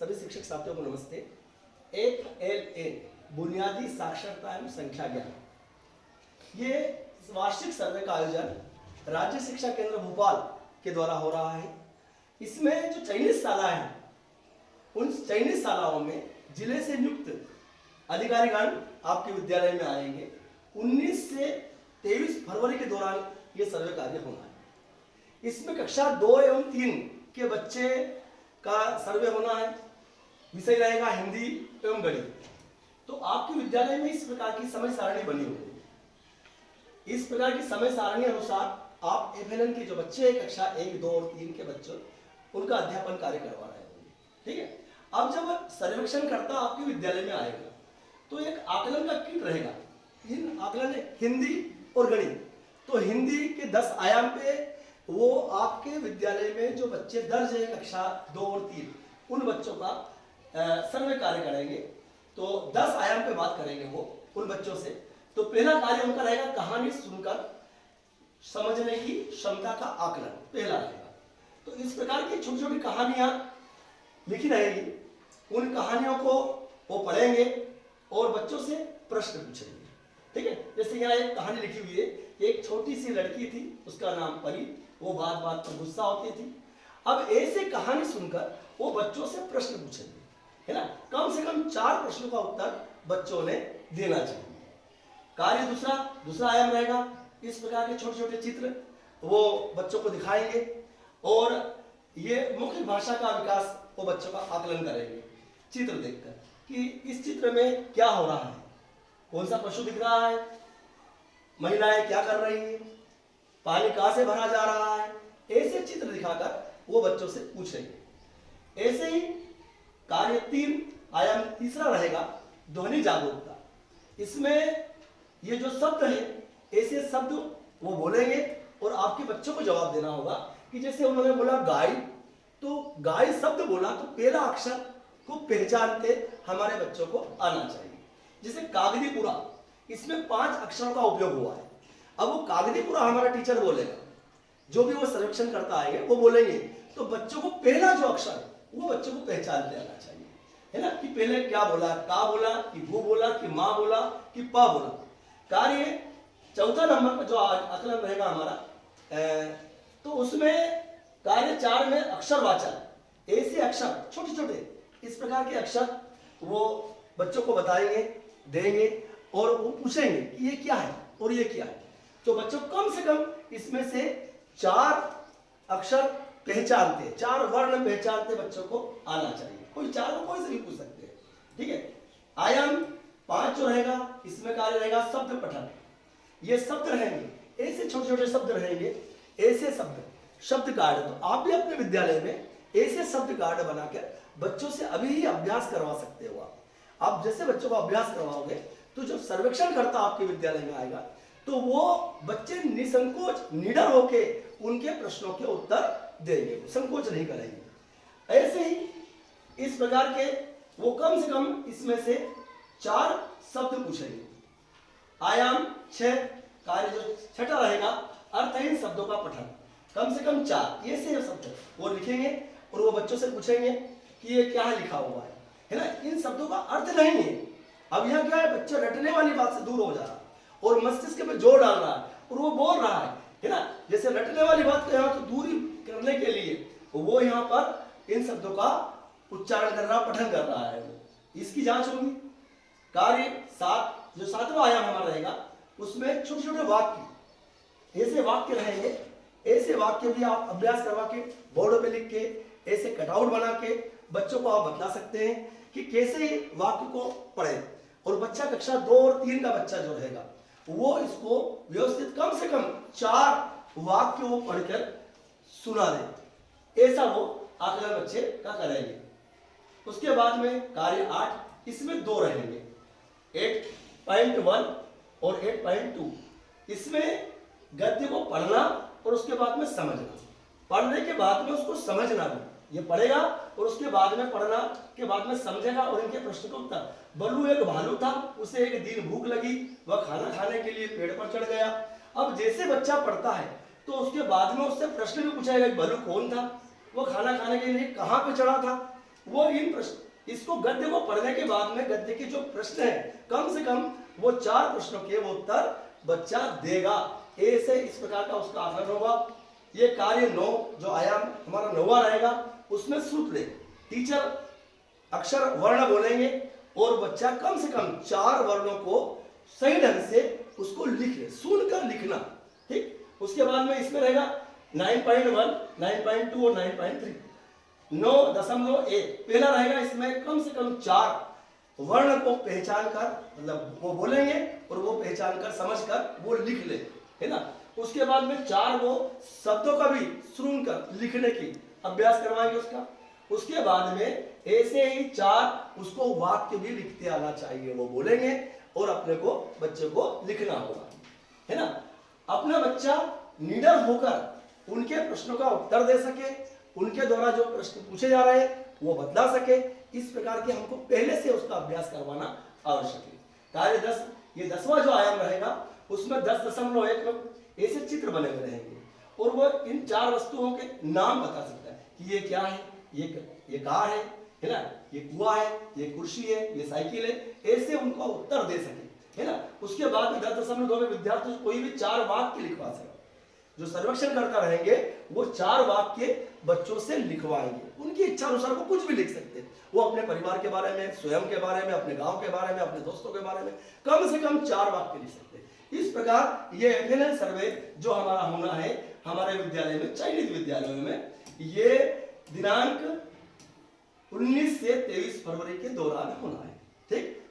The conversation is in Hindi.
सभी शिक्षक साथियों को नमस्ते। 1LA बुनियादी साक्षरता एवं संख्या ज्ञान, ये वार्षिक सर्वे का आयोजन राज्य शिक्षा केंद्र भोपाल के द्वारा हो रहा है। इसमें जो चयनित शालाएं हैं, उन चयनित शालाओं में जिले से नियुक्त अधिकारीगण आपके विद्यालय में आएंगे। 19 से 23 फरवरी के दौरान ये सर्वे कार्य होना है। इसमें कक्षा 2 एवं 3 के बच्चे का सर्वे होना है। विषय रहेगा हिंदी एवं गणित। तो आपके विद्यालय में इस प्रकार की समय सारणी बनी हुई है। इस प्रकार की समय सारणी अनुसार आप FLN के जो बच्चे हैं कक्षा 1, 2 और 3 के बच्चों, उनका अध्यापन कार्य करवा रहे होंगे। ठीक है। अब जब सर्वेक्षण करता आपके विद्यालय में आएगा तो एक आकलन का किट रहेगा। इन आकलन हिंदी और गणित, तो हिंदी के 10 आयाम पे वो आपके विद्यालय में जो बच्चे दर्ज है कक्षा 2 और 3, उन बच्चों का सर्वे कार्य करेंगे। तो 10 आयाम पे बात करेंगे वो उन बच्चों से। तो पहला कार्य उनका रहेगा कहानी सुनकर समझने की क्षमता का आकलन, पहला रहेगा। तो इस प्रकार की छोटी छोटी कहानियां लिखी रहेगी। उन कहानियों को वो पढ़ेंगे और बच्चों से प्रश्न पूछेंगे। ठीक है। जैसे यहाँ एक कहानी लिखी हुई है, एक छोटी सी लड़की थी, उसका नाम परी, वो बात बात पर गुस्सा होती थी। अब ऐसे कहानी सुनकर वो बच्चों से प्रश्न पूछेंगे, है ना। कम से कम 4 प्रश्नों का उत्तर बच्चों ने देना चाहिए। कार्य दूसरा आयाम रहेगा। इस प्रकार के छोटे छोटे चित्र वो बच्चों को दिखाएंगे और ये मुख्य भाषा का विकास वो बच्चों का आकलन करेंगे चित्र देखकर कि इस चित्र में क्या हो रहा है, कौन सा पशु दिख रहा है, महिलाएं क्या कर रही है, पानी कहां से भरा जा रहा है। ऐसे चित्र दिखाकर वो बच्चों से पूछेंगे। ऐसे ही कार्य 3 आयाम तीसरा रहेगा ध्वनि जागरूकता। इसमें ये जो शब्द है, ऐसे शब्द वो बोलेंगे और आपके बच्चों को जवाब देना होगा कि जैसे उन्होंने बोला गाय, तो गाय शब्द बोला तो पहला अक्षर को पहचानते हमारे बच्चों को आना चाहिए। जैसे कागदी पुरा, इसमें 5 अक्षरों का उपयोग हुआ है। अब वो कागदी पुरा हमारा टीचर बोलेगा, जो भी वो सर्वेक्षण करता आएंगे वो बोलेंगे, तो बच्चों को पहला जो अक्षर है वो बच्चों को पहचानते आना चाहिए, है ना। कि पहले क्या बोला, का बोला कि भू बोला कि माँ बोला कि पा बोला। कार्य चौथा नंबर पर जो आकलन रहेगा हमारा, तो उसमें कार्य 4 में अक्षरवाचन, ऐसे अक्षर छोटे छोटे इस प्रकार के अक्षर वो बच्चों को बताएंगे, देंगे और वो पूछेंगे कि ये क्या है और ये क्या है। तो बच्चों कम से कम इसमें से 4 अक्षर पहचानते, 4 वर्ण पहचानते बच्चों को आना चाहिए। कोई 4 को कोई से भी पूछ सकते हैं। ठीक है। आयाम 5 जो रहेगा, इसमें कार्य रहेगा शब्द पठन। ये शब्द रहेंगे, ऐसे छोटे छोटे शब्द रहेंगे, ऐसे शब्द कार्ड। तो आप भी अपने विद्यालय में ऐसे शब्द कार्ड बनाकर बच्चों से अभी ही अभ्यास करवा सकते हो। आप जैसे बच्चों को अभ्यास करवाओगे तो जब सर्वेक्षण करता आपके विद्यालय में आएगा तो वो बच्चे निसंकोच निडर होके उनके प्रश्नों के उत्तर देंगे, संकोच नहीं करेंगे। ऐसे ही इस प्रकार के वो कम से कम इसमें से 4 शब्द पूछेंगे। आयाम 6 कार्य जो छठा रहेगा अर्थहीन शब्दों का पठन, कम से कम 4 ऐसे शब्द वो लिखेंगे और वो बच्चों से पूछेंगे कि ये क्या लिखा हुआ है ना। इन शब्दों का अर्थ नहीं है। अब यह क्या है, बच्चा रटने वाली बात से दूर हो जा रहा है और मस्तिष्क में जोर डाल रहा है और वो बोल रहा है ना। जैसे रटने वाली बात को यहाँ तो दूरी करने के लिए वो यहाँ पर इन शब्दों का उच्चारण कर रहा, पठन कर रहा है। इसकी जांच होगी। कार्य 7 जो 7वां आयाम हमारा रहेगा, उसमें छोटे छोटे वाक्य, ऐसे वाक्य रहेंगे। ऐसे वाक्य भी आप अभ्यास करवा के बोर्ड पे लिख के ऐसे कटआउट बना के बच्चों को आप बता सकते हैं कि कैसे वाक्य को पढ़े। और बच्चा कक्षा 2 और 3 का बच्चा जो रहेगा वो इसको व्यवस्थित कम से कम 4 वाक्य वो पढ़कर सुना दे, ऐसा वो आकलन बच्चे का करेंगे। उसके बाद में कार्य 8, इसमें 2 रहेंगे, 8.1 और 8.2। इसमें गद्य को पढ़ना और उसके बाद में समझना, पढ़ने के बाद में उसको समझना भी। ये पढ़ेगा और उसके बाद में पढ़ना के बाद में समझेगा और इनके प्रश्न का उत्तर। बल्लू एक भालू था, उसे एक दिन भूख लगी, वह खाना खाने के लिए पेड़ पर चढ़ गया। अब जैसे बच्चा पढ़ता है तो उसके बाद में उससे प्रश्न भी पूछा जाएगा, बल्लू कौन था, वो खाना खाने के लिए कहाँ पे चढ़ा था, वो इन प्रश्न, इसको गद्य को पढ़ने के बाद में गद्य के जो प्रश्न है कम से कम वो 4 प्रश्नों के वो उत्तर बच्चा देगा। ए से इस प्रकार का उसका आकलन होगा। ये कार्य 9 जो आयाम हमारा 9वां रहेगा, उसमें श्रुत ले टीचर अक्षर वर्ण बोलेंगे और बच्चा कम से कम 4 वर्णों को सही ढंग से उसको लिख ले, सुनकर लिखना। ठीक, उसके बाद में इसमें रहेगा 9.1, 9.2 और 9.3। 9.1 पहला रहेगा, इसमें कम से कम 4 वर्ण को पहचान कर, मतलब वो बोलेंगे और वो पहचान कर समझ कर वो लिख ले, है ना। उसके बाद में 4 वो शब्दों का भी सुनकर लिखने की अभ्यास करवाएंगे उसका। उसके बाद में ऐसे ही 4 उसको वाक्य भी लिखते आना चाहिए, वो बोलेंगे और अपने को बच्चे को लिखना होगा, है ना। अपना बच्चा निडर होकर उनके प्रश्नों का उत्तर दे सके, उनके द्वारा जो प्रश्न पूछे जा रहे हैं वो बतला सके, इस प्रकार के हमको पहले से उसका अभ्यास करवाना आवश्यक है। कार्य 10, ये 10वां जो आयाम रहेगा उसमें 10.1 में ऐसे चित्र बने हुए रहेंगे और वो इन 4 वस्तुओं के नाम बता सकता है कि ये क्या है, ये कार है ना, ये कुआं है, ये कुर्सी है, ये साइकिल है, ऐसे उनका उत्तर दे सके, है ना। उसके बाद 10.2 में विद्यार्थी कोई भी 4 वाक्य लिखवा सके। जो सर्वेक्षण करता रहेंगे वो 4 वाक्य बच्चों से लिखवाएंगे, उनकी इच्छा अनुसार वो कुछ भी लिख सकते हैं। वो अपने परिवार के बारे में, स्वयं के बारे में, अपने गांव के बारे में, अपने दोस्तों के बारे में कम से कम 4 वाक्य लिख सकते हैं। इस प्रकार ये एफएनएल सर्वे जो हमारा होना है हमारे विद्यालय में, चयनित विद्यालयों में, ये दिनांक 19 से 23 फरवरी के दौरान होना है। ठीक,